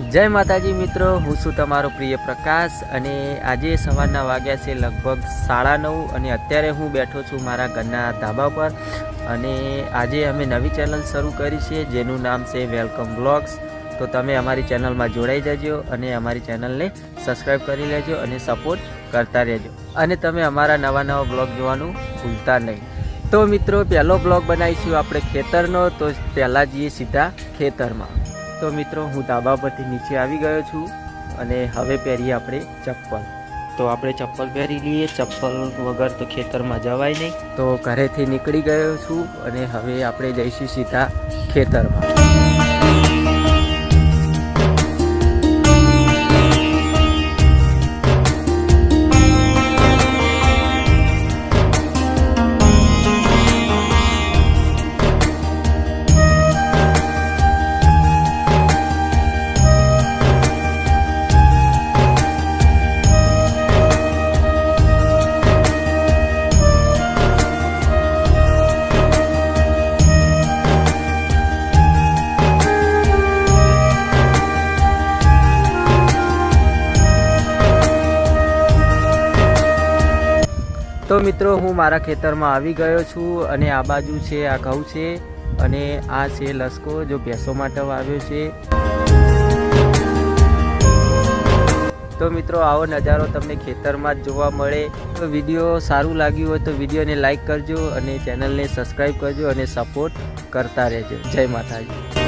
जय माताजी मित्रों, हूँ छूं तमारो प्रिय प्रकाश अने आजे सवारना वाग्या छे लगभग 9:30 अने अत्यारे हूँ बैठो छूं मारा घरना धाबा पर। अने आजे अमे नवी चेनल शरू करी छे जेनुं नाम छे वेलकम ब्लॉग्स। तो तमे अमारी चेनल में जोड़ाई जजो अने अमारी चेनल ने सब्सक्राइब करी लेजो अने सपोर्ट करता रहेजो अने तमे अमारा नवा नवा ब्लॉग जोवानुं भूलता नहीं। तो मित्रों, पहलो ब्लॉग बनावीशुं आपणे खेतरनो, तो पहला जीए सीधा खेतर में। तो मित्रों, हूँ धाबा परथी नीचे आवी गयो छूं अने हवे पहेरीए आपणे चप्पल। तो आपणे चप्पल पहेरी लीए, चप्पल वगर तो खेतर में जवाय नहीं। तो घरेथी निकળી गयो छूं अने हवे आपणे जईशुं सीधा खेतर में। तो मित्रों, हूँ मारा खेतर में आवी गयो छूं अने आ बाजू छे आ घऊं छे अने आ छे लसको जो भैंसो माटे वाव्यो छे। तो मित्रों, आवो नजारो तमने खेतर में जोवा मळे। तो विडियो सारू लाग्युं होय तो विडियो ने लाइक करजो अने चेनल ने सब्सक्राइब करजो अने सपोर्ट करता रहेजो। जय माताजी।